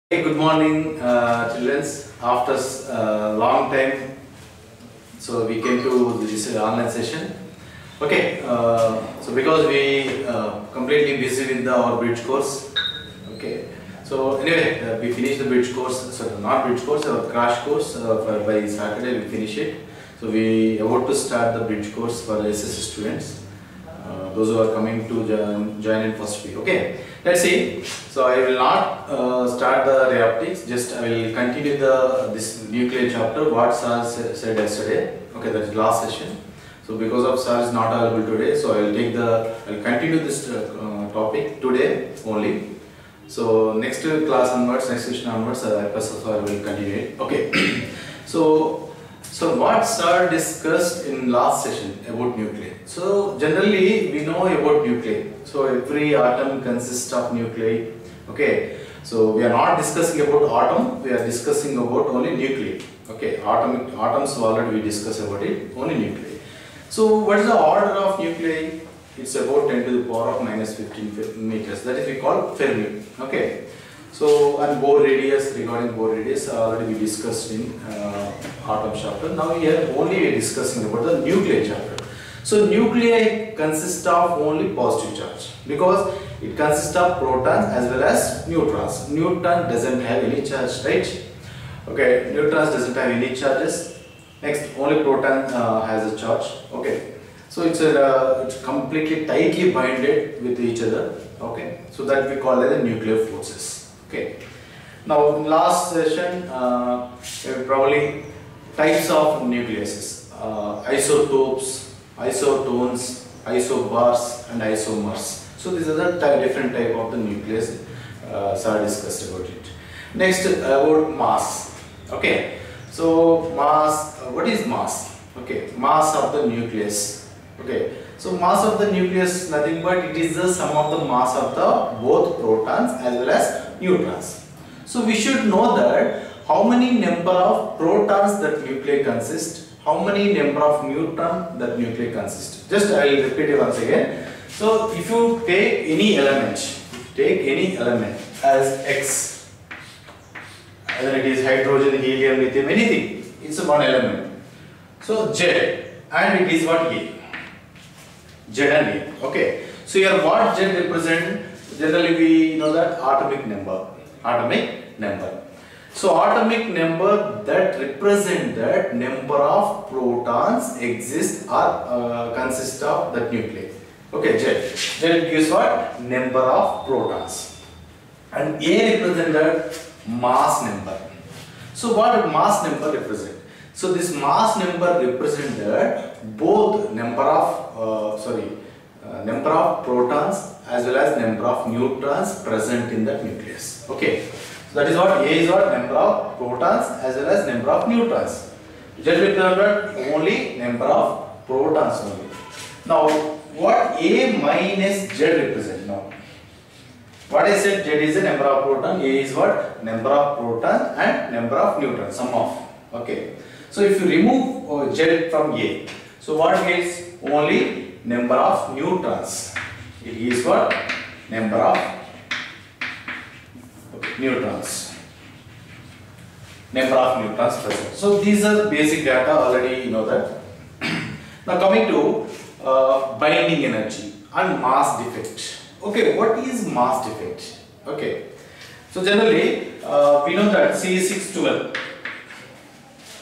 Hey, good morning, children. After long time, so we came to this online session. Okay, so because we completely busy with our bridge course. Okay, so anyway, we finished the bridge course. So not bridge course, our crash course. By Saturday we finish it. So we about to start the bridge course for SSC students. Those who are coming to join in first week. Okay, let's see. So I will not start the ray optics. Just I will continue this nuclear chapter. What sir said yesterday. Okay, that is last session. So because of sir is not available today, so I will continue this topic today only. So next class onwards, next session onwards, Professor will continue it. Okay. So what sir discussed in last session about nuclei. So generally we know about nuclei. So every atom consists of nuclei. Okay. So we are not discussing about atom. We are discussing about only nuclei. Okay. Atoms already we discussed about it. Only nuclei. So what is the order of nuclei? It's about 10 to the power of minus 15 meters. That is we call Fermi. Okay. So and Bohr radius, regarding Bohr radius already we discussed in atom chapter. Now here only we are discussing about the nuclei chapter. So nuclei consist of only positive charge because it consists of protons as well as neutrons. Neutron doesn't have any charge, right? Okay, neutrons doesn't have any charges. Next, only proton has a charge. Okay, so it's completely tightly binded with each other. Okay, so that we call as the nuclear forces. Okay. Now in last session, probably types of nucleuses, isotopes, isotones, isobars, and isomers. So these are the different type of the nucleus. Sir discussed about it. Next about mass. Okay. So mass. What is mass? Okay. Mass of the nucleus. Okay. So mass of the nucleus nothing but it is the sum of the mass of the both protons as well as neutrons. So we should know that how many number of protons that nuclei consist, how many number of neutrons that nuclei consist. Just I will repeat it once again. So if you take any element, as X, whether it is hydrogen, helium, lithium, anything, it's one element. So Z, and it is what A. Z and A. Okay. So here what Z represent? Generally we know that atomic number. So atomic number that represent that number of protons exist or consist of that nuclei. Okay, Z. Z gives what? Number of protons. And A represent that mass number. So what mass number represent? So this mass number represent that both number of protons as well as number of neutrons present in that nucleus. Okay. So that is what A is what? Number of protons as well as number of neutrons. Z represent only number of protons only. Now what A minus Z represent now? What I said, Z is the number of protons, A is what? Number of protons and number of neutrons, sum of. Okay. So if you remove Z from A, so what gets? Only number of neutrons. It is what? Number of neutrons. Number of neutrons present. So these are basic data, already you know that. Now coming to binding energy and mass defect. Okay, what is mass defect? Okay. So generally we know that C612.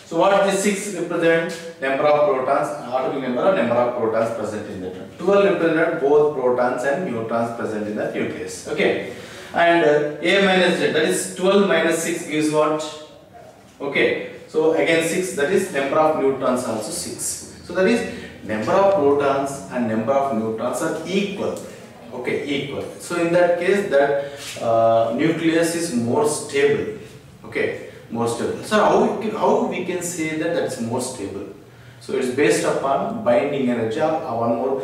So what this 6 represent? Number of protons, atomic number of protons present in that. 12 represent both protons and neutrons present in the nucleus. Okay. And A minus Z, that is 12 minus 6 gives what? Okay. So again 6, that is number of neutrons also 6. So that is number of protons and number of neutrons are equal. Okay, equal. So in that case that nucleus is more stable. Okay. More stable. So how we can say that that's more stable? So it's based upon binding energy or one more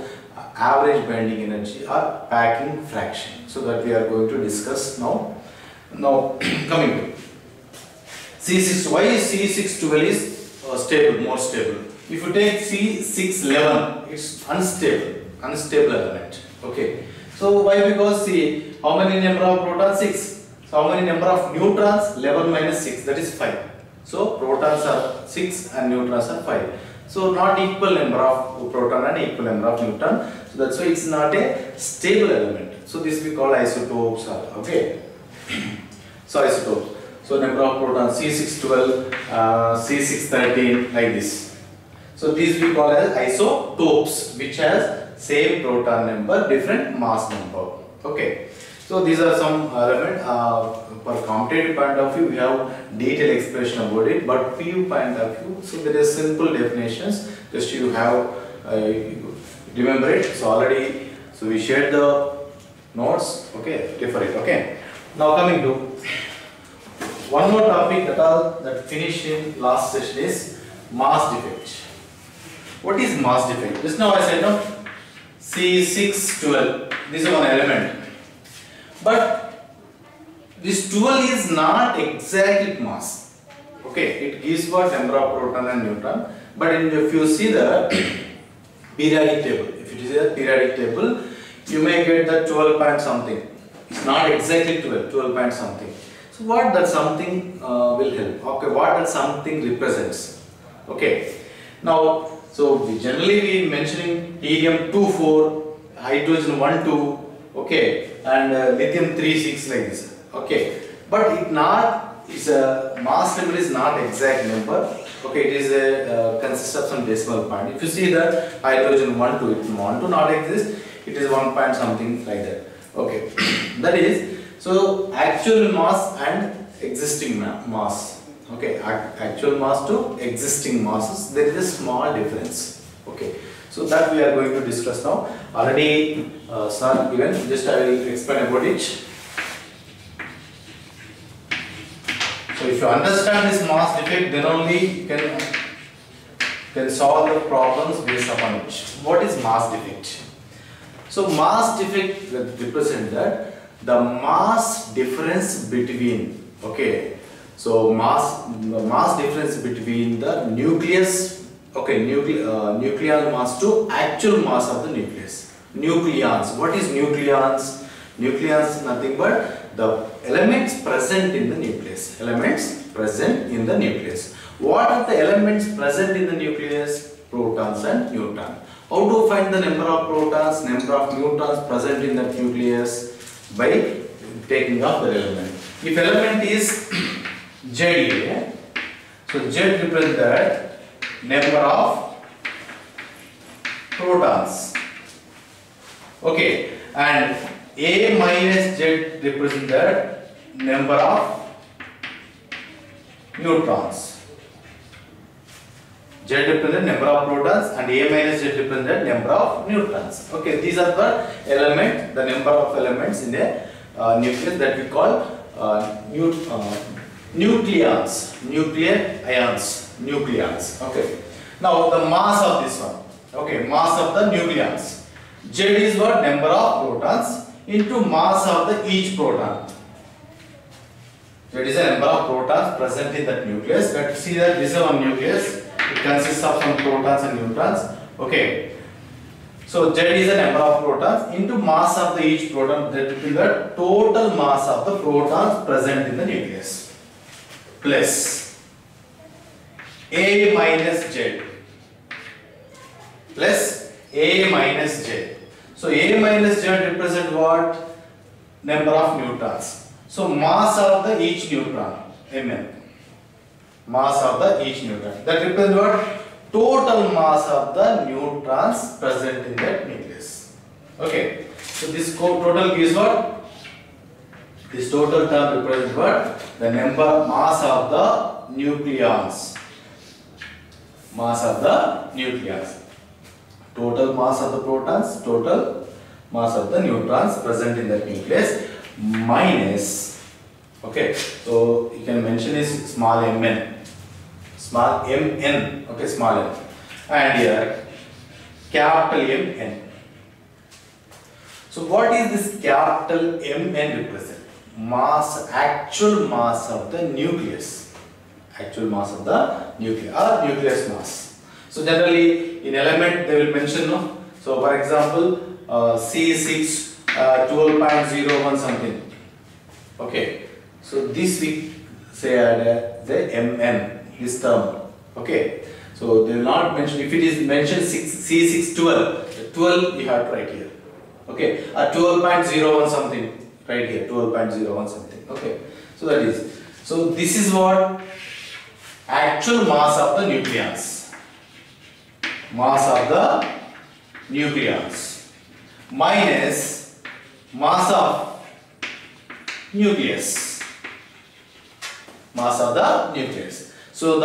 average binding energy or packing fraction. So that we are going to discuss now. Now coming to C6. Why C612 is stable, more stable? If you take C611, it's unstable element. Okay. So why? Because see how many number of protons? 6. So how many number of neutrons? 11 minus 6, that is 5. So protons are 6 and neutrons are 5. So not equal number of proton and equal number of neutron. So that's why it's not a stable element. So this we call isotopes. Okay. So isotopes. So number of protons C612, C613 like this. So these we call as isotopes, which has same proton number, different mass number. Okay. So these are some elements. For competitive point of view, we have detailed expression about it. But PU point of view, so there is simple definitions. Just you have remember it. So already, so we shared the notes. Okay, refer it. Okay. Now coming to one more topic that finished in last session is mass defect. What is mass defect? Just now I said no. C612. This is one element. But this 12 is not exact mass. Okay, it gives what number of proton and neutron. But if you see the periodic table, if it is a periodic table, you may get the 12 point something. It's not exactly 12, 12 point something. So what that something will help? Okay, what that something represents? Okay. Now, so we mentioning helium 2,4, hydrogen 1,2. Okay, and lithium 3,6 like this. Okay, but its mass number is not exact number. Okay, it is a consists of some decimal point. If you see the hydrogen 1,2, it 1,2 not exist. It is 1 point something like that. Okay, that is so actual mass and existing mass. Okay, actual mass to existing masses, there is a small difference. Okay. So that we are going to discuss now. Already sir given, just I will explain about it. So if you understand this mass defect, then only you can solve the problems based upon it. What is mass defect? So mass defect represents that the mass difference between, okay, so mass difference between the nucleus. Okay, nuclear mass to actual mass of the nucleus. Nucleons. What is nucleons? Nucleons nothing but the elements present in the nucleus. Elements present in the nucleus. What are the elements present in the nucleus? Protons and neutrons. How to find the number of protons, number of neutrons present in the nucleus? By taking off the element. If element is Z, so Z represents that number of protons. Okay, and A minus Z represents the number of neutrons. Z represents number of protons and A minus Z represents the number of neutrons. Okay, these are the element, the number of elements in the nucleus that we call nucleons, nuclear ions. Nucleons. Okay. Now the mass of this one. Okay, mass of the nucleons. Z is what? Number of protons into mass of the each proton. Z is the number of protons present in that nucleus. Let's see that this is one nucleus. It consists of some protons and neutrons. Okay. So Z is the number of protons into mass of the each proton. That will be the total mass of the protons present in the nucleus. Plus A minus Z plus A minus Z. So A minus Z represent what? Number of neutrons. So mass of the each neutron, Mn. Mass of the each neutron. That represents what? Total mass of the neutrons present in that nucleus. Okay. So this total gives what? This total term represents what? The number mass of the nucleons. Mass of the nucleons. Total mass of the protons, total mass of the neutrons present in the nucleus minus, okay, so you can mention is small mn, okay, small m, and here capital Mn. So what is this capital Mn represent? Mass, actual mass of the nucleus, actual mass of the nucleus or nucleus mass. So generally in element they will mention, no? So for example C6 12.01 something. Okay, So this we say the Mn, this term. Okay. So they will not mention, if it is mentioned C612, 12 you have to write here. Okay. 12.01 something, right here, 12.01 something. Okay. So that is. So this is what actual mass of the nucleons. Mass of the nucleons minus mass of nucleus. Mass of the nucleus. So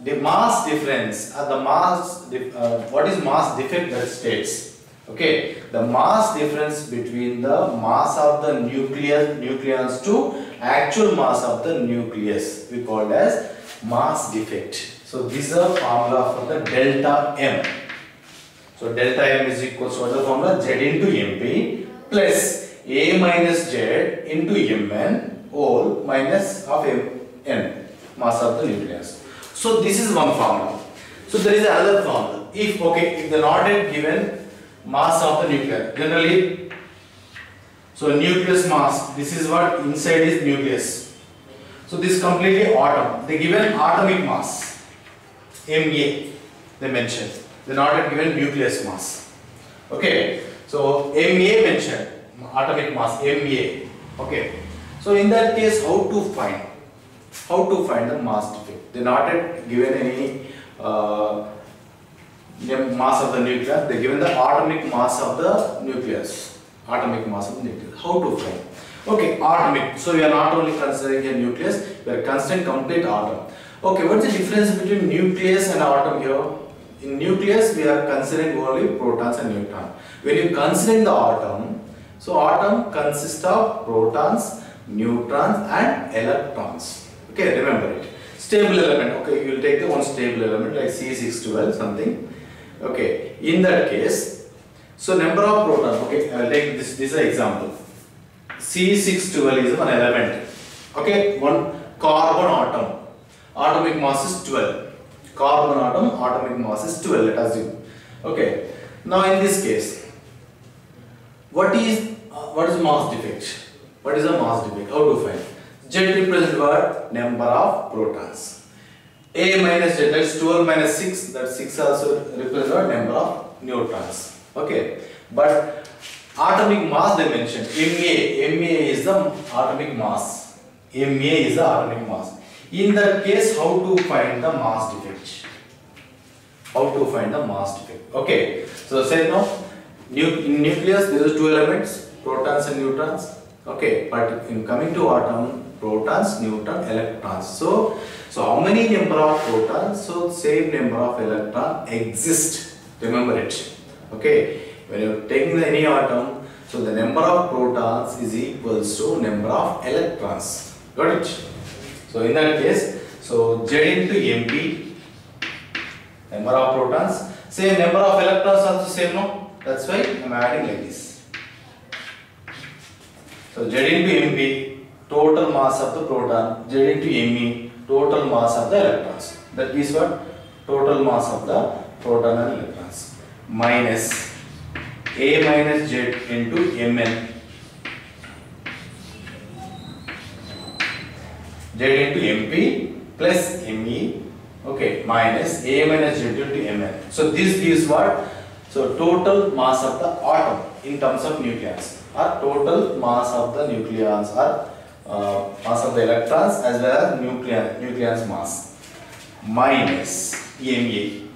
the mass difference, what is mass defect that states? Okay, the mass difference between the mass of the nucleons to actual mass of the nucleus we call as mass defect. So this is a formula for the delta M. So delta M is equal to the formula Z into Mp plus A minus Z into Mn whole minus of Mn, mass of the nucleus. So this is one formula. So there is another formula. If the not yet given mass of the nucleus, generally, so nucleus mass, this is what inside is nucleus. So this is completely atom. They given atomic mass, Ma, they mentioned. They not yet given nucleus mass. Okay. So Ma mentioned, atomic mass, Ma. Okay. So in that case, how to find? How to find the mass defect? They not yet given any mass of the nucleus. They given the atomic mass of the nucleus. Atomic mass of the nucleus. How to find? Okay, atomic. So we are not only considering a nucleus, we are considering complete atom. Okay, what's the difference between nucleus and atom here? In nucleus, we are considering only protons and neutrons. When you consider the atom, so atom consists of protons, neutrons and electrons. Okay, remember it. Stable element. Okay, you will take the one stable element like C612 something. Okay, in that case, so number of protons. Okay, I will take this is an example. C612 is one element. Okay, one carbon atom. Atomic mass is 12. Carbon atom, atomic mass is 12. Let us do. Okay. Now in this case, what is mass defect? What is a mass defect? How to find? Z represents what? Number of protons. A minus Z, that's 12 minus 6. That 6 also represents what? Number of neutrons. Okay. But atomic mass they mentioned. Ma is the atomic mass. Ma is the atomic mass. In that case, how to find the mass defect? How to find the mass defect? Okay. So say now, in nucleus there is two elements, protons and neutrons. Okay. But in coming to atom, protons, neutron, electrons. So how many number of protons? So same number of electrons exist. Remember it. Okay. When you are taking any atom, so the number of protons is equals to number of electrons. Got it? So in that case, so Z into Mp, number of protons, same number of electrons also same, no? That's why I am adding like this. So Z into Mp, total mass of the proton, Z into Me, total mass of the electrons. That is what? Total mass of the proton and electrons. Minus A minus Z into Mn. Z into Mp plus Me, okay, minus A minus Z into Mn. So this gives what? So total mass of the atom in terms of nucleons, or total mass of the nucleons, or mass of the electrons as well as nucleons mass, minus Ma,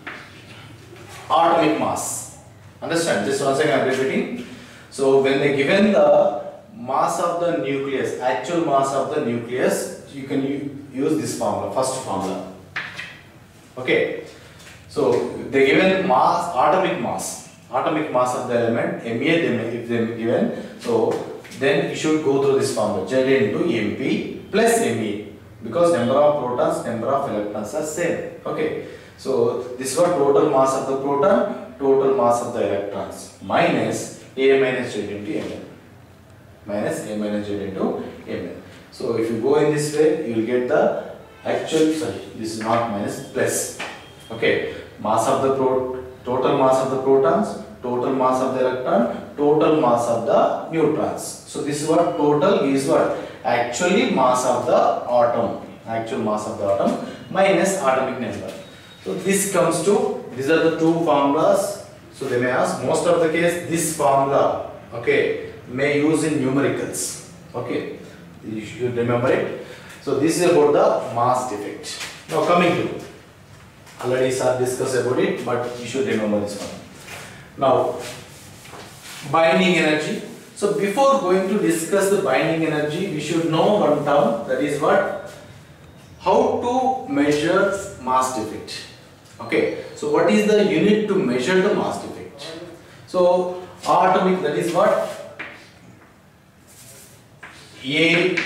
atomic mass. Understand? Just once again I am repeating. So when they given the mass of the nucleus, actual mass of the nucleus, you can use this formula, first formula. Okay. So they given mass, atomic mass of the element, Ma if they given, so then you should go through this formula, Z into Mp plus Me, because number of protons, number of electrons are same. Okay. So this is what total mass of the proton, total mass of the electrons, minus A minus Z into Mn. Minus A minus Z into Mn. So if you go in this way, you will get the actual, this is not minus, plus. Okay, mass of the total mass of the protons, total mass of the electron, total mass of the neutrons. So this is what total is what? actually mass of the atom minus atomic number. So this comes to, these are the two formulas. So they may ask, most of the case this formula, okay, may use in numericals. Okay, you should remember it. So this is about the mass defect. Now coming to, already sir discussed about it, but you should remember this one. Now binding energy. So before going to discuss the binding energy, we should know one term, that is what? How to measure mass defect. Okay, so what is the unit to measure the mass defect? So atomic, that is what? AMU,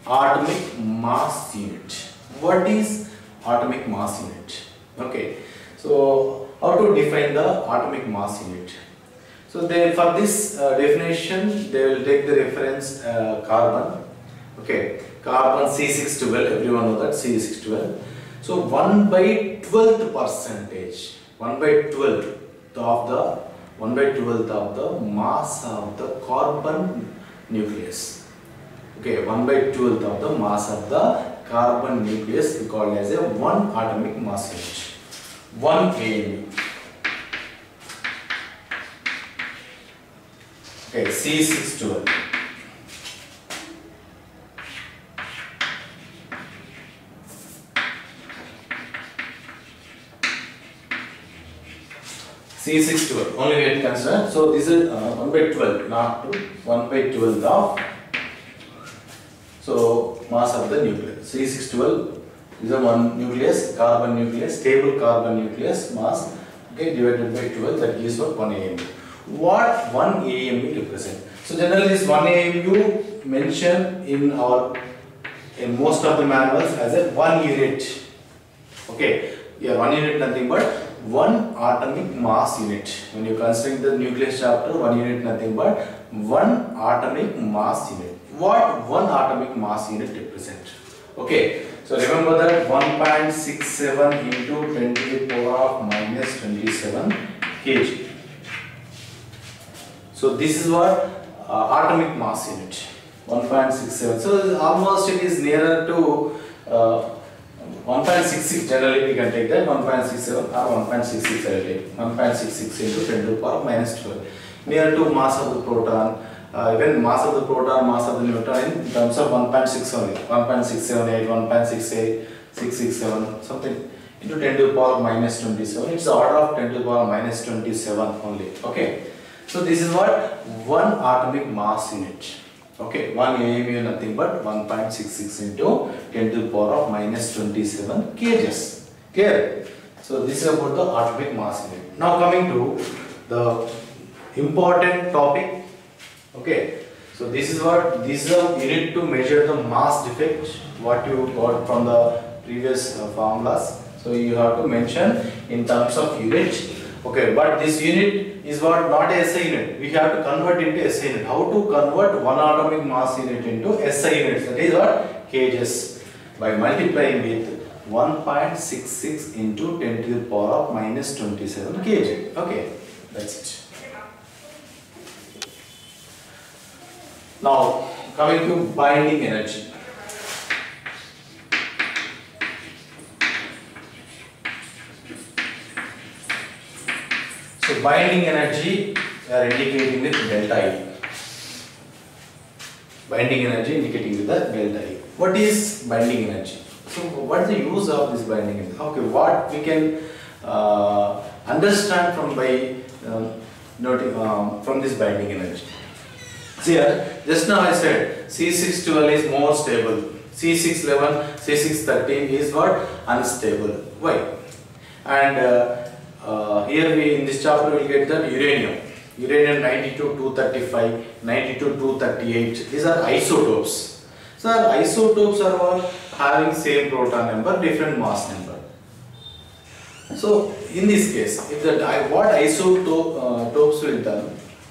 atomic mass unit. What is atomic mass unit? Okay, so how to define the atomic mass unit? So they, for this definition, they will take the reference carbon. Okay, carbon C612, everyone know that C612. So 1/12 percentage, 1/12 of the mass of the carbon nucleus. Okay, 1/12 of the mass of the carbon nucleus we call as a 1 atomic mass unit, 1 AMU. Okay, C612. C612, only we consider. So this is 1/12, not 1/12 of, so mass of the nucleus. C612 is a one nucleus, carbon nucleus, stable carbon nucleus mass. Okay, divided by 12, that gives what 1 AMU. What 1 AMU represent? So generally this 1 AMU mentioned in most of the manuals as a 1 unit. Okay, yeah, 1 unit nothing but 1 atomic mass unit. When you consider the nucleus chapter, 1 unit nothing but 1 atomic mass unit. What 1 atomic mass unit represent? Okay, so remember that 1.67 into 10 to the power of minus 27 kg. So this is what atomic mass unit, 1.67. So almost it is nearer to 1.66. Generally we can take that 1.67 or 1.66. I will take 1.66 into 10 to the power minus 12. Near to mass of the proton, even mass of the proton, mass of the neutron in terms of 1.6 only, 1.678, 1.68, 667, something into 10 to the power minus 27. It's the order of 10 to the power minus 27 only. Okay. So this is what 1 atomic mass unit. Okay, 1 AMU nothing but 1.66 into 10 to the power of minus 27 kgs. Clear? So this is about the atomic mass unit. Now coming to the important topic. Okay, so this is what, this is a unit to measure the mass defect, what you got from the previous formulas. So you have to mention in terms of unit. Okay, but this unit is what, not SI unit. We have to convert into SI unit. How to convert 1 atomic mass unit into SI units? That is what? Kgs. By multiplying with 1.66 into 10 to the power of minus 27 kg. Okay, that's it. Now coming to binding energy. So binding energy we are indicating with delta E. Binding energy indicating with the delta E. What is binding energy? So what is the use of this binding energy? Okay, what we can understand from from this binding energy. See here, just now I said C612 is more stable. C611, C613 is what? Unstable. Why? And here we in this chapter we will get the uranium. Uranium 92-235, 92-238. These are isotopes. So isotopes are all having same proton number, different mass number. So in this case, if the what isotopes will done,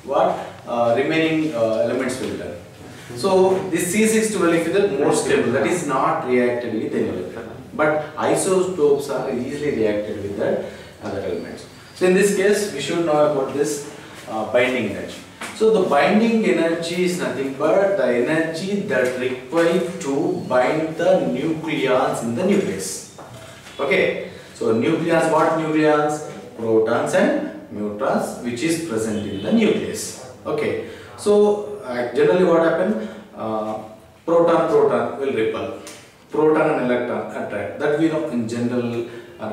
what remaining elements will done. So this C612 if it is more stable, that is not reacted with any element. But isotopes are easily reacted with the other elements. So in this case, we should know about this binding energy. So So the binding energy is nothing but the energy that required to bind the nucleons in the nucleus. Okay. So nucleons, what nucleons? Protons and neutrons, which is present in the nucleus. Okay. So generally what happens? Proton will repel. Proton and electron attract. That we know in general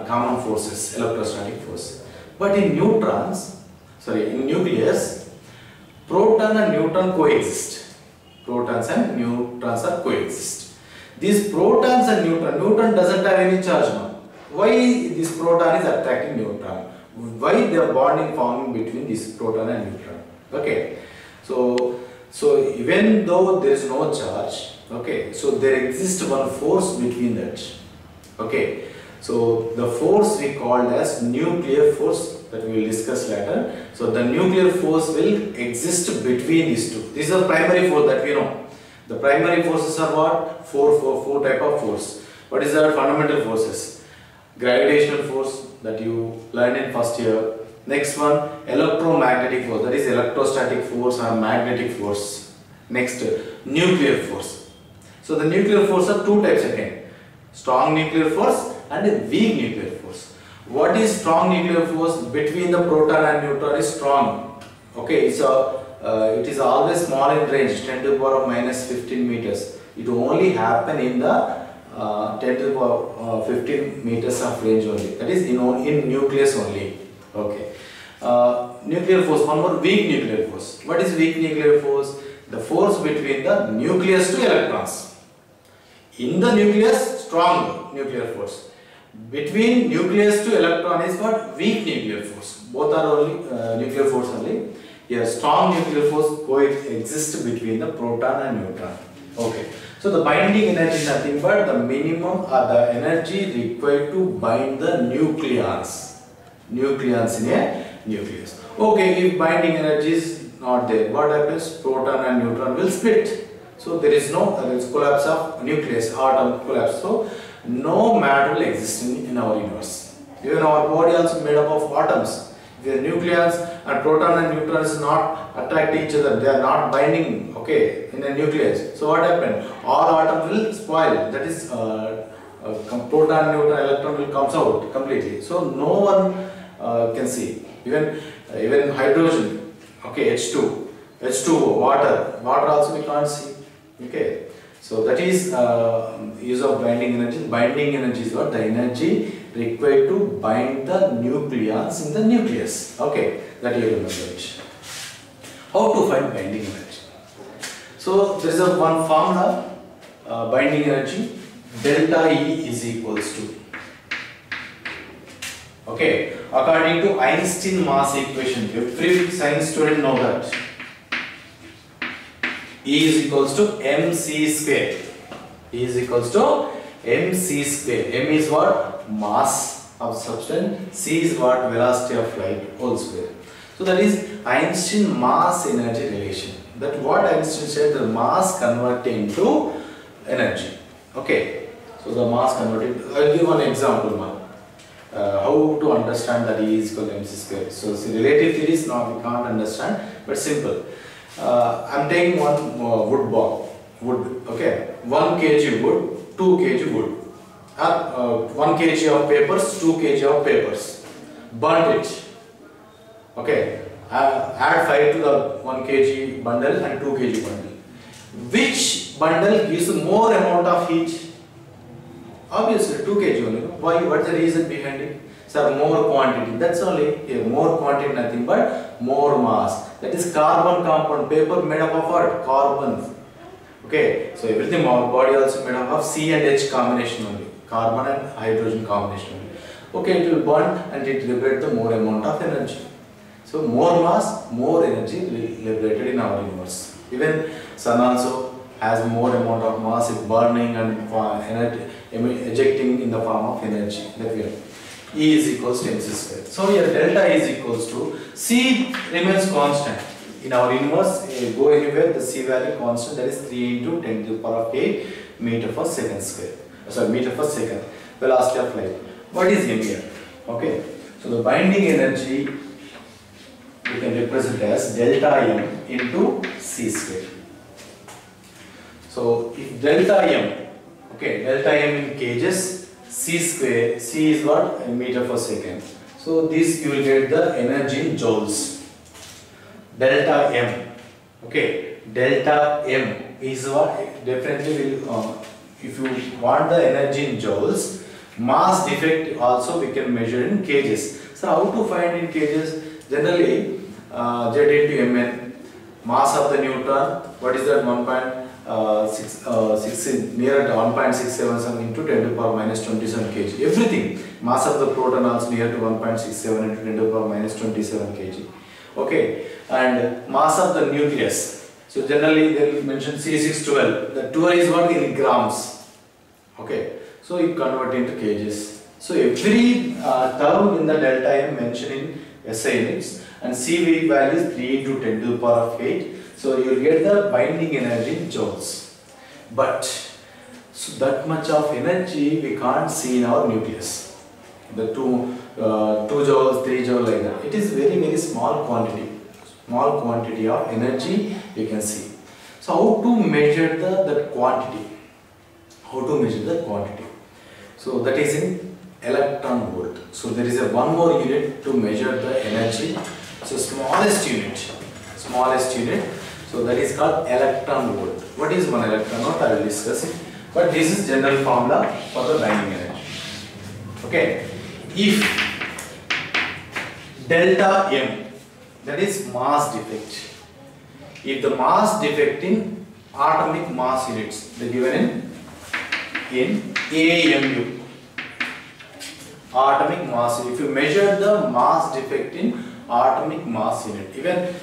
common forces, electrostatic force. But in nucleus, proton and neutron coexist. Protons and neutrons are coexist. These protons and neutron doesn't have any charge now. Why this proton is attracting neutron? Why they are bonding forming between this proton and neutron? Okay. So even though there is no charge, okay, so there exists one force between that. Okay. So the force we called as nuclear force, that we will discuss later. So the nuclear force will exist between these two. These are primary force that we know. The primary forces are what? Four type of force. What is our fundamental forces? Gravitational force that you learned in first year. Next one, electromagnetic force, that is electrostatic force or magnetic force. Next, nuclear force. So the nuclear force are two types again. Strong nuclear force and a weak nuclear force. What is strong nuclear force? Between the proton and neutron is strong. Okay, so it is always small in range, 10 to the power of minus 15 meters. It will only happen in the 10 to the power of 15 meters of range only. That is in nucleus only. Okay. Nuclear force, one more, weak nuclear force. What is weak nuclear force? The force between the nucleus to electrons. In the nucleus, strong nuclear force. Between nucleus to electron is what? Weak nuclear force. Both are only nuclear force only. Here, strong nuclear force coexist between the proton and neutron. Okay. So the binding energy is nothing but the minimum or the energy required to bind the nucleons. Nucleons in a nucleus. Okay, if binding energy is not there, what happens? Proton and neutron will split. So there is collapse of nucleus, atom collapse. So no matter will exist in our universe. Even our body also made up of atoms. If the nucleons and proton and neutron is not attract each other, they are not binding, okay, in a nucleus. So what happened? All atoms will spoil. That is proton, neutron, electron will comes out completely. So no one can see. Even hydrogen, okay, H2O, water also we can't see. Okay. So that is use of binding energy. Binding energy is what? The energy required to bind the nucleons in the nucleus. Okay, that you remember it. How to find binding energy? So there is one formula, binding energy, delta E is equals to. Okay, according to Einstein mass equation, every science student know that. E is equals to mc square. E is equals to mc square. M is what? Mass of substance. C is what? Velocity of light whole square. So that is Einstein mass energy relation. That what Einstein said, the mass converted into energy. Okay. So the mass converted. I will give one example now. How to understand that E is equal to mc square. So relative theories now we can't understand, but simple. I am taking one wood, okay, 1 kg wood, 2 kg wood, 1 kg of papers, 2 kg of papers, burnt it, okay, add 5 to the 1 kg bundle and 2 kg bundle. Which bundle gives more amount of heat? Obviously 2 kg only. Why? What is the reason behind it? Sir, more quantity. That's only here. More quantity, nothing but more mass. That is carbon compound. Paper made up of what? Carbon. Okay. So everything our body also made up of C and H combination only. Carbon and hydrogen combination only. Okay, it will burn and it liberates the more amount of energy. So more mass, more energy liberated in our universe. Even sun also has more amount of mass, it's burning and energy ejecting in the form of energy. That we have. E is equals to mc square. So here delta is equals to C remains constant. In our universe, go anywhere, the C value constant, that is 3 into 10 to the power of 8 meter per second square. Sorry, meter per second. Velocity of light. What is m here? Okay. So the binding energy we can represent as delta m into c square. So if delta m, okay, delta m in kgs, c square, c is what? In meter per second. So this you will get the energy in joules. Delta m, okay, delta m is what? Definitely will, if you want the energy in joules, mass defect also we can measure in kgs. So how to find in kgs? Generally, Z into Mn, mass of the neutron, what is that? 1.6 near to 1.677 into 10 to the power minus 27 kg. Everything, mass of the proton also near to 1.67 into 10 to the power minus 27 kg. Okay, and mass of the nucleus. So generally they will mention C612. The 12 is what in grams. Okay, so you convert into kgs. So every term in the delta m mentioned in SI units, and CV value is 3 into 10 to the power of 8. So you will get the binding energy in joules. But so that much of energy we can't see in our nucleus. The 2 joules, 3 joules like that. It is very small quantity. Small quantity of energy you can see. So how to measure that quantity? How to measure the quantity? So that is in electron volt. So there is a one more unit to measure the energy. So smallest unit. So that is called electron volt. What is 1 electron volt? I will discuss it. But this is general formula for the binding energy. Okay. If delta m, that is mass defect. If the mass defect in atomic mass units, they given in AMU, atomic mass. If you measure the mass defect in atomic mass unit, even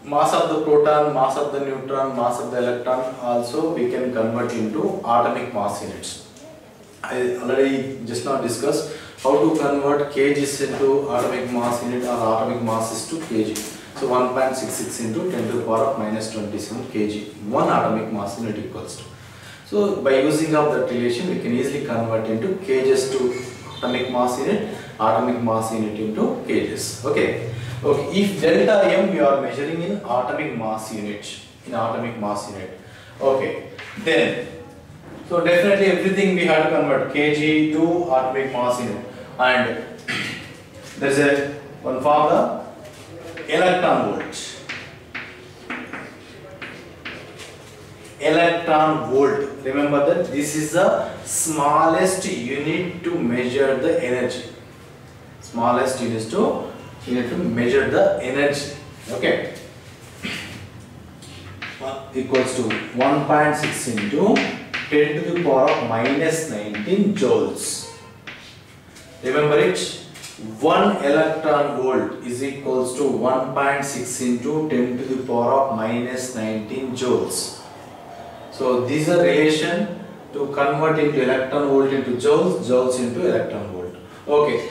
mass of the proton, mass of the neutron, mass of the electron, also we can convert into atomic mass units. I already just now discussed how to convert kgs into atomic mass unit or atomic masses to kg. So 1.66 into 10 to the power of minus 27 kg. 1 atomic mass unit equals to. So by using of that relation, we can easily convert into kgs to atomic mass unit into kgs. Okay. If delta m we are measuring in atomic mass unit, okay, then so definitely everything we have to convert kg to atomic mass unit, and there is a one formula, electron volt. Electron volt. Remember that this is the smallest unit to measure the energy. Smallest unit to measure the energy. Okay. Equals to 1.6 into 10 to the power of minus 19 joules. Remember it. 1 electron volt is equals to 1.6 into 10 to the power of minus 19 joules. So this is a relation to convert into electron volt into joules, joules into electron volt. Okay,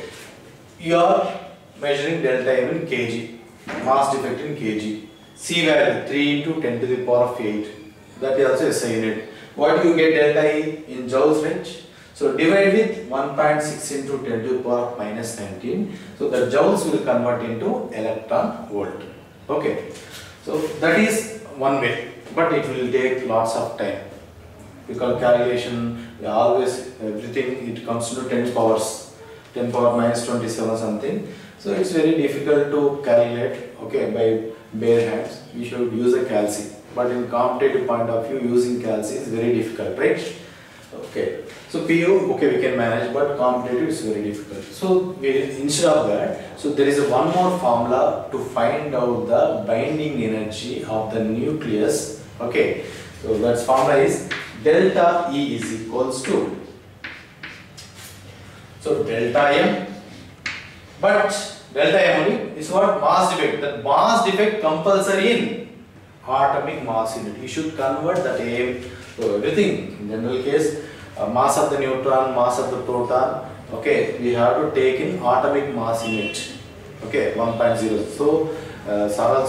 you are measuring delta m in kg, mass defect in kg. C value 3 into 10 to the power of 8. That is also SI unit. What do you get delta E in joules range? So divide with 1.6 into 10 to the power of minus 19. So the joules will convert into electron volt. Okay. So that is one way, but it will take lots of time. Because calculation, always everything it comes to 10 powers, 10 power minus 27 something. So it's very difficult to calculate. Okay, by bare hands. We should use a calci. But in competitive point of view, using calci is very difficult, right? Okay. So PU, okay, we can manage, but competitive is very difficult. So instead of that, so there is a one more formula to find out the binding energy of the nucleus. Okay. So that formula is delta E is equals to, so delta M, but delta M only is what? Mass defect. That mass defect compulsory in atomic mass unit. You should convert that AM to everything. In general case, mass of the neutron, mass of the proton. Okay, we have to take in atomic mass unit. Okay, 1.0. So, Sarah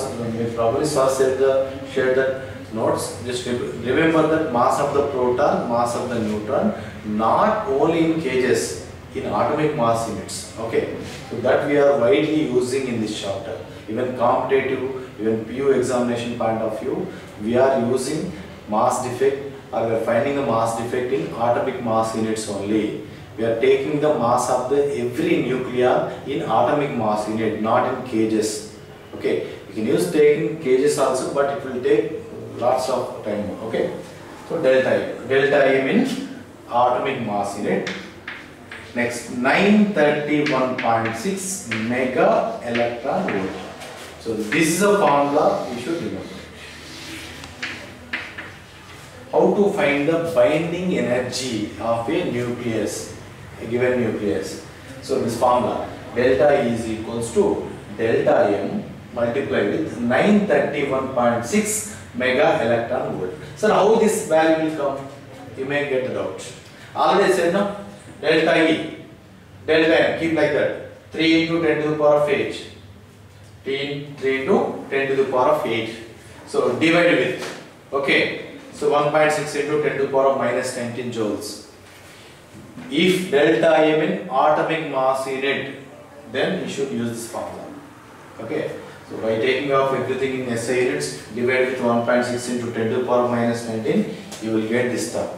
probably shared that notes. Just remember that mass of the proton, mass of the neutron, not only in kgs. in atomic mass units. Okay, so that we are widely using in this chapter. Even competitive, even PU examination point of view, we are using mass defect, or we are finding the mass defect in atomic mass units only. We are taking the mass of the every nucleon in atomic mass unit, not in cages. Okay, you can use taking cages also, but it will take lots of time. Okay, so delta M in atomic mass unit. Next, 931.6 mega electron volt. So this is a formula you should remember. How to find the binding energy of a nucleus, a given nucleus. So this formula, delta E is equals to delta M multiplied with 931.6 mega electron volt. So how this value will come? You may get the doubt. Already said no? Delta E, delta M, keep like that. 3 into 10 to the power of 8. 3 into 10 to the power of 8. So divide with, okay. So 1.6 into 10 to the power of minus 19 joules. If delta M in atomic mass unit, then we should use this formula. Okay. So by taking off everything in SI units, divide with 1.6 into 10 to the power of minus 19, you will get this term.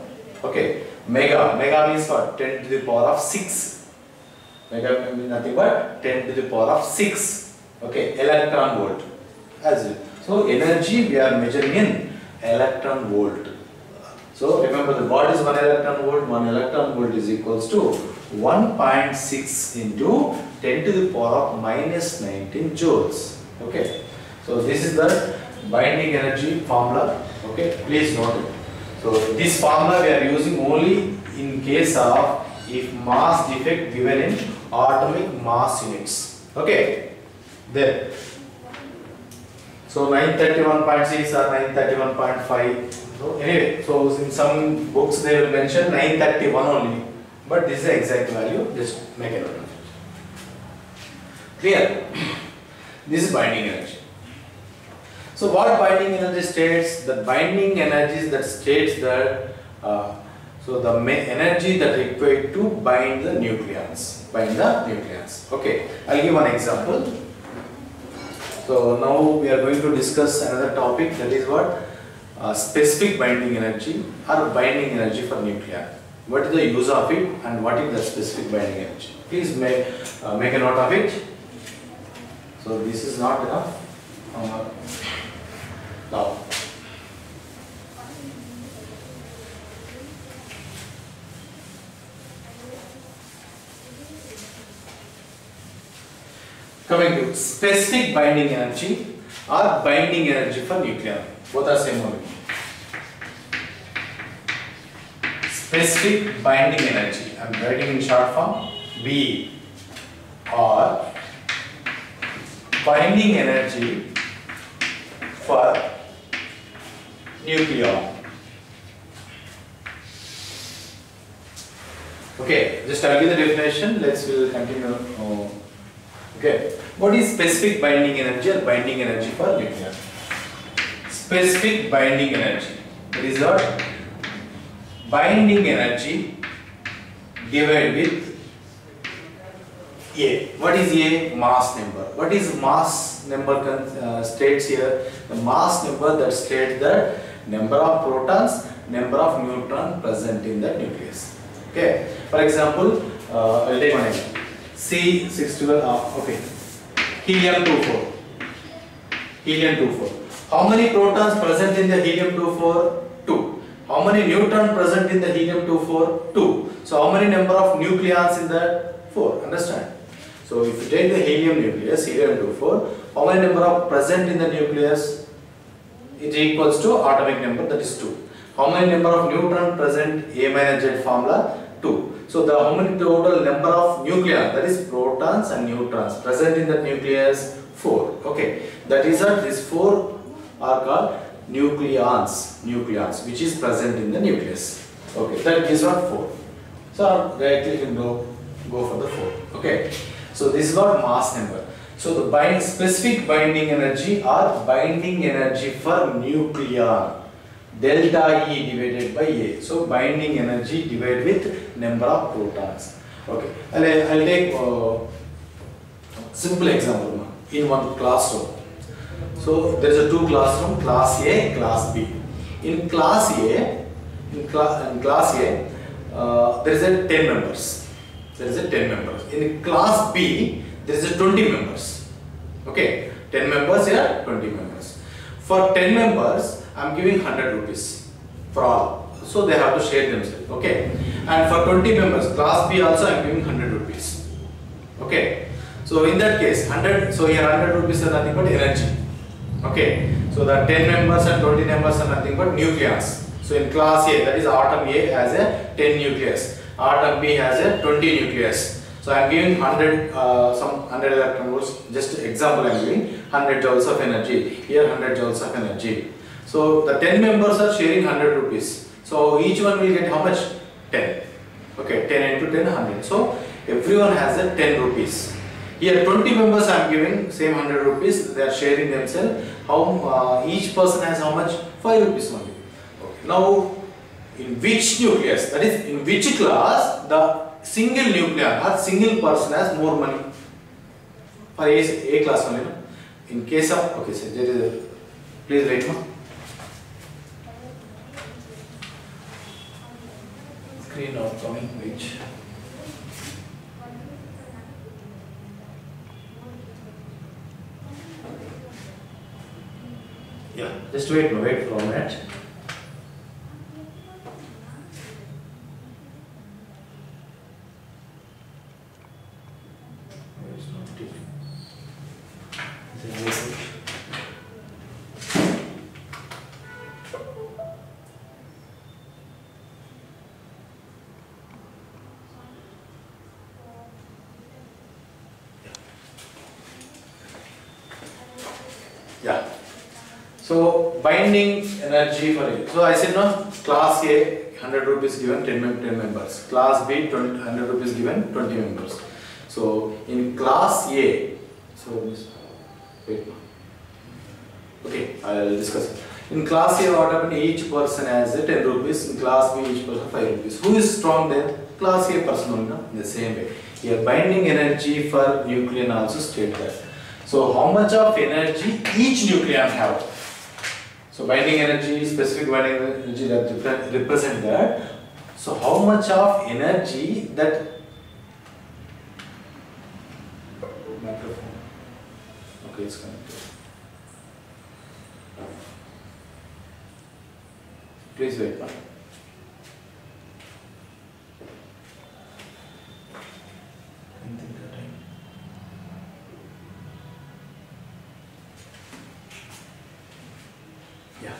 Okay. Mega means what? 10 to the power of 6. Mega means nothing but 10 to the power of 6. Okay, electron volt. As it. So energy we are measuring in electron volt. So remember, the what is 1 electron volt? 1 electron volt is equals to 1.6 into 10 to the power of minus 19 joules. Okay. So this is the binding energy formula. Okay. Please note it. So this formula we are using only in case of if mass defect given in atomic mass units. Okay. There. So 931.6 or 931.5. So anyway, so in some books they will mention 931 only, but this is the exact value. Just make a note of it. Clear? This is binding energy. So what binding energy states? The binding energy that states that so the energy that required to bind the nucleons. Okay, I'll give one example. So now we are going to discuss another topic, that is what specific binding energy or binding energy for nucleon. What is the use of it and what is the specific binding energy? Please make a note of it. So this is not enough. Now, coming to specific binding energy or binding energy for nucleon. Both are same only. Specific binding energy, I am writing in short form, B, or binding energy for nucleon. Okay, just I'll give the definition. We'll continue. Okay, what is specific binding energy or binding energy for nucleon? Specific binding energy, that is what? Binding energy divided with A. What is A? Mass number. What is mass number states here? The mass number that states the number of protons, number of neutrons present in the nucleus. Okay. For example, I'll take one example. C612. Okay. Helium-24. Helium-24. How many protons present in the helium-24? 2. How many neutrons present in the helium-24? 2. So how many number of nucleons in that? 4. Understand? So if you take the helium nucleus, helium-24, how many number of present in the nucleus? It equals to atomic number, that is 2. How many number of neutrons present? A minus Z formula, 2. So the how many total number of nucleons, that is protons and neutrons present in the nucleus? 4. Okay. That is what these 4 are called nucleons, which is present in the nucleus. Okay. That gives what? 4. So directly you can go for the 4. Okay. So this is what mass number. So the specific binding energy or binding energy for nucleon, delta E divided by A. So binding energy divided with number of protons. Okay, I'll take simple example in one classroom. So there is a two classroom, class A, class B. In class A, there is a 10 members. There is a 10 members. In class B, there is a 20 members. Okay, 10 members here, 20 members. For 10 members, I am giving 100 rupees for all. So they have to share themselves. Okay, and for 20 members, class B also I am giving 100 rupees. Okay, so in that case, 100. So here 100 rupees are nothing but energy. Okay, so the 10 members and 20 members are nothing but nucleons. So in class A, that is atom A has a 10 nucleus, atom B has a 20 nucleus. So I am giving 100 some 100 electron volts. Just example, I am giving 100 joules of energy. Here 100 joules of energy. So the 10 members are sharing 100 rupees. So each one will get how much? 10. Okay, 10 into 10, 100. So everyone has a 10 rupees. Here 20 members I am giving same 100 rupees. They are sharing themselves. How each person has how much? 5 rupees only. Okay. Now in which nucleus, that is in which class, the single nucleon or single person has more money? For A class only. No? In case of, okay, so there is a, please wait. No? Screen not coming, wait. Yeah, just wait for a minute. Yeah. So binding energy for it. So I said no, class A 100 rupees given 10 members. Class B 100 rupees given 20 members. So in class A, so wait. Okay, I will discuss it. In class A, what happened? Each person has 10 rupees. In class B, each person 5 rupees. Who is strong there? Class A person only, no? In the same way. Here binding energy for nucleon also state that. So how much of energy each nucleon have? So binding energy, specific binding energy that represent that. So how much of energy that microphone? Okay, it's connected. Please wait. Yeah.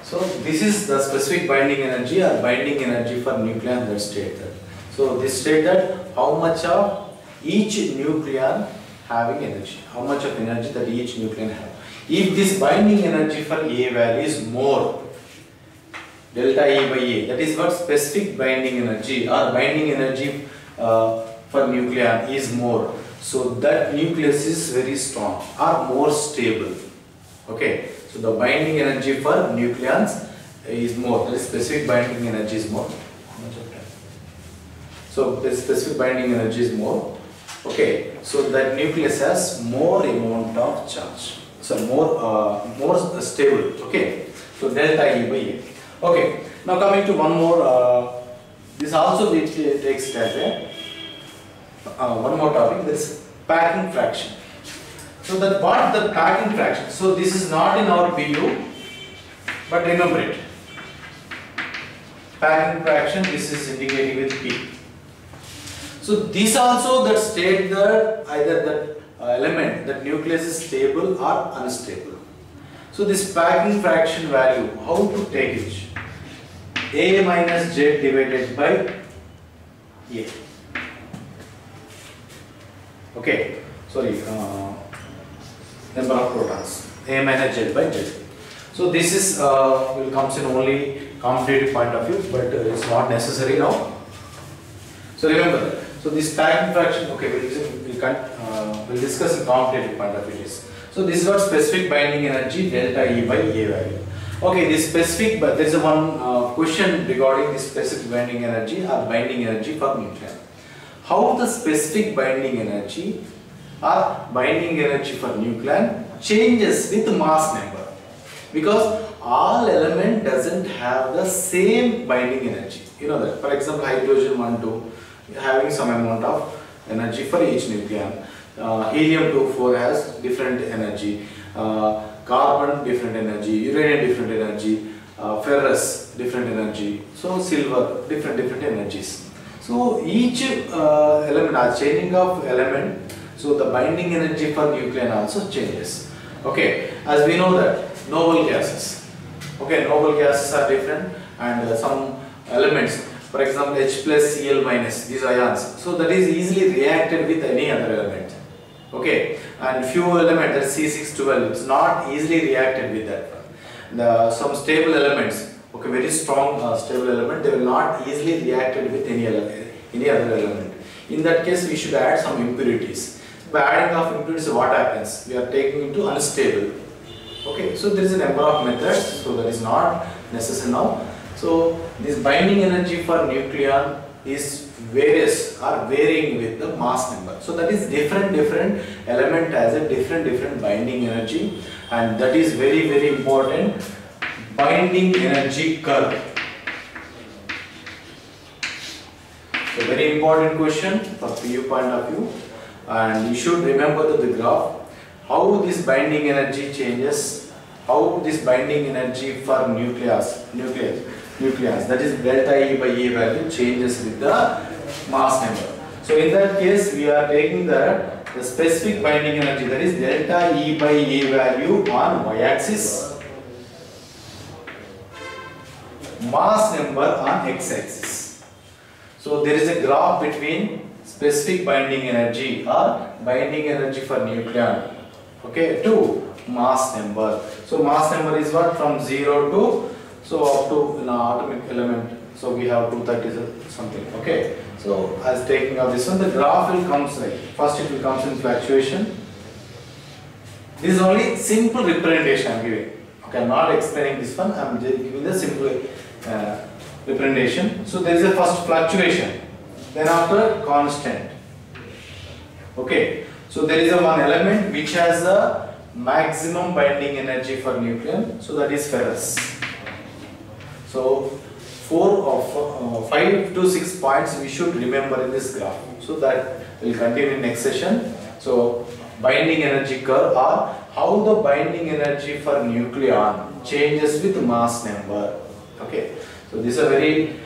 So this is the specific binding energy or binding energy for nucleon that state that. So this state that how much of each nucleon having energy, how much of energy that each nucleon have. If this binding energy for A value is more, delta E by A, that is what specific binding energy or binding energy for nucleon is more. So that nucleus is very strong or more stable. Okay. So the binding energy for nucleons is more. The specific binding energy is more. How much of time? So the specific binding energy is more. Okay. So that nucleus has more amount of charge. So more stable. Okay. So delta E by A. Okay. Now coming to one more. This also takes as one more topic. This packing fraction. So that what the packing fraction. So this is not in our BU, but remember it. Packing fraction. This is indicating with P. So this also that state that either that element, that nucleus is stable or unstable. So this packing fraction value, how to take it? A minus Z divided by A. Okay. Sorry. Number of protons. A minus Z by Z. So this is will comes in only competitive point of view, but it's not necessary now. So remember that. So this packing fraction, okay, we'll discuss in competitive point of view. So this is what specific binding energy delta E by A value. Okay, this specific, but there is one question regarding this specific binding energy or binding energy for nucleon. how the specific binding energy or binding energy for nucleon changes with mass number, because all element doesn't have the same binding energy. You know that. For example, hydrogen 1, 2 having some amount of energy for each nucleon. Helium 2, 4 has different energy. Carbon different energy. Uranium different energy. Ferrous different energy. So silver different energies. So each element, changing of element, so the binding energy for nucleon also changes. Okay, as we know that noble gases. Okay, noble gases are different, and some elements, for example H plus Cl minus, these ions, so that is easily reacted with any other element. Okay, and few elements, that C612, it's not easily reacted with that. Some stable elements, okay, very strong stable element, they will not easily reacted with any other element. In that case, we should add some impurities. By adding of impurities, what happens? We are taking into unstable. Okay, so there is a number of methods, so that is not necessary now. So this binding energy for nucleon is varying with the mass number. So that is different element has a different binding energy, and that is very important. Binding energy curve. So very important question from PU point of view, and you should remember the graph. How this binding energy changes, how this binding energy for nucleus, that is delta E by A value changes with the mass number. So in that case, we are taking the specific binding energy, that is delta E by A value on y-axis, mass number on x-axis. So there is a graph between specific binding energy or binding energy for nucleon, okay, to mass number. So mass number is what? From 0 to, so up to an atomic element, so we have 230 something. Okay, so as taking of this one, the graph will come like, first it will come in fluctuation. This is only simple representation I am giving. Okay, I am not explaining this one, I am giving the simple representation. So there is a first fluctuation, then after constant. Okay, so there is a one element which has a maximum binding energy for nucleon, so that is ferrous. So 5 to 6 points we should remember in this graph. So that will continue in next session. So binding energy curve, or how the binding energy for nucleon changes with mass number. Okay, so this is a very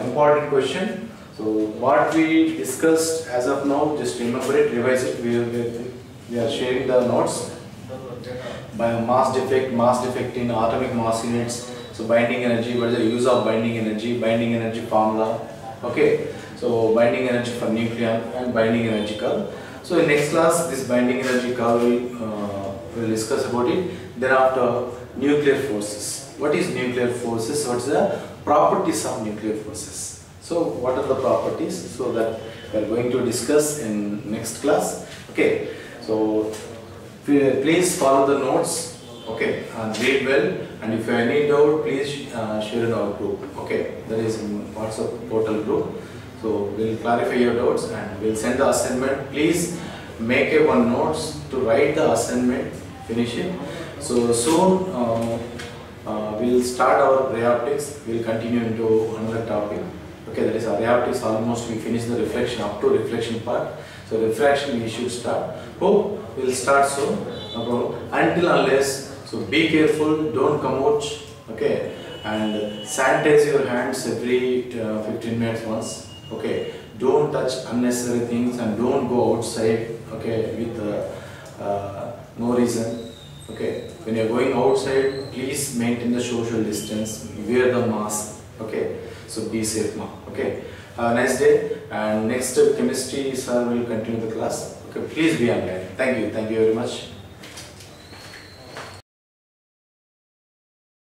important question. So what we discussed as of now, just remember it, revise it. We are sharing the notes by mass defect in atomic mass units. So binding energy, what is the use of binding energy formula. Okay, so binding energy for nucleon and binding energy curve. So in next class, this binding energy curve we'll discuss about it. Then after, nuclear forces. What is nuclear forces? What is the properties of nuclear forces? So what are the properties? So that we are going to discuss in next class. Okay, so please follow the notes. Okay, and read well, and if you have any doubt, please share in our group. Okay, that is in WhatsApp portal group. So we'll clarify your doubts and we'll send the assignment. Please make a one notes to write the assignment, finish it. So soon we'll start our ray optics. We'll continue into another topic. Okay, that is our ray optics. Almost we finish the reflection, up to reflection part. So refraction we should start. Hope we'll start soon. No problem. Until unless. So be careful, don't come out, okay, and sanitize your hands every 15 minutes once, okay. Don't touch unnecessary things and don't go outside, okay, with no reason, okay. When you are going outside, please maintain the social distance, wear the mask, okay. So be safe now, okay. Have a nice day, and next chemistry sir will continue the class, okay. Please be online. Thank you very much.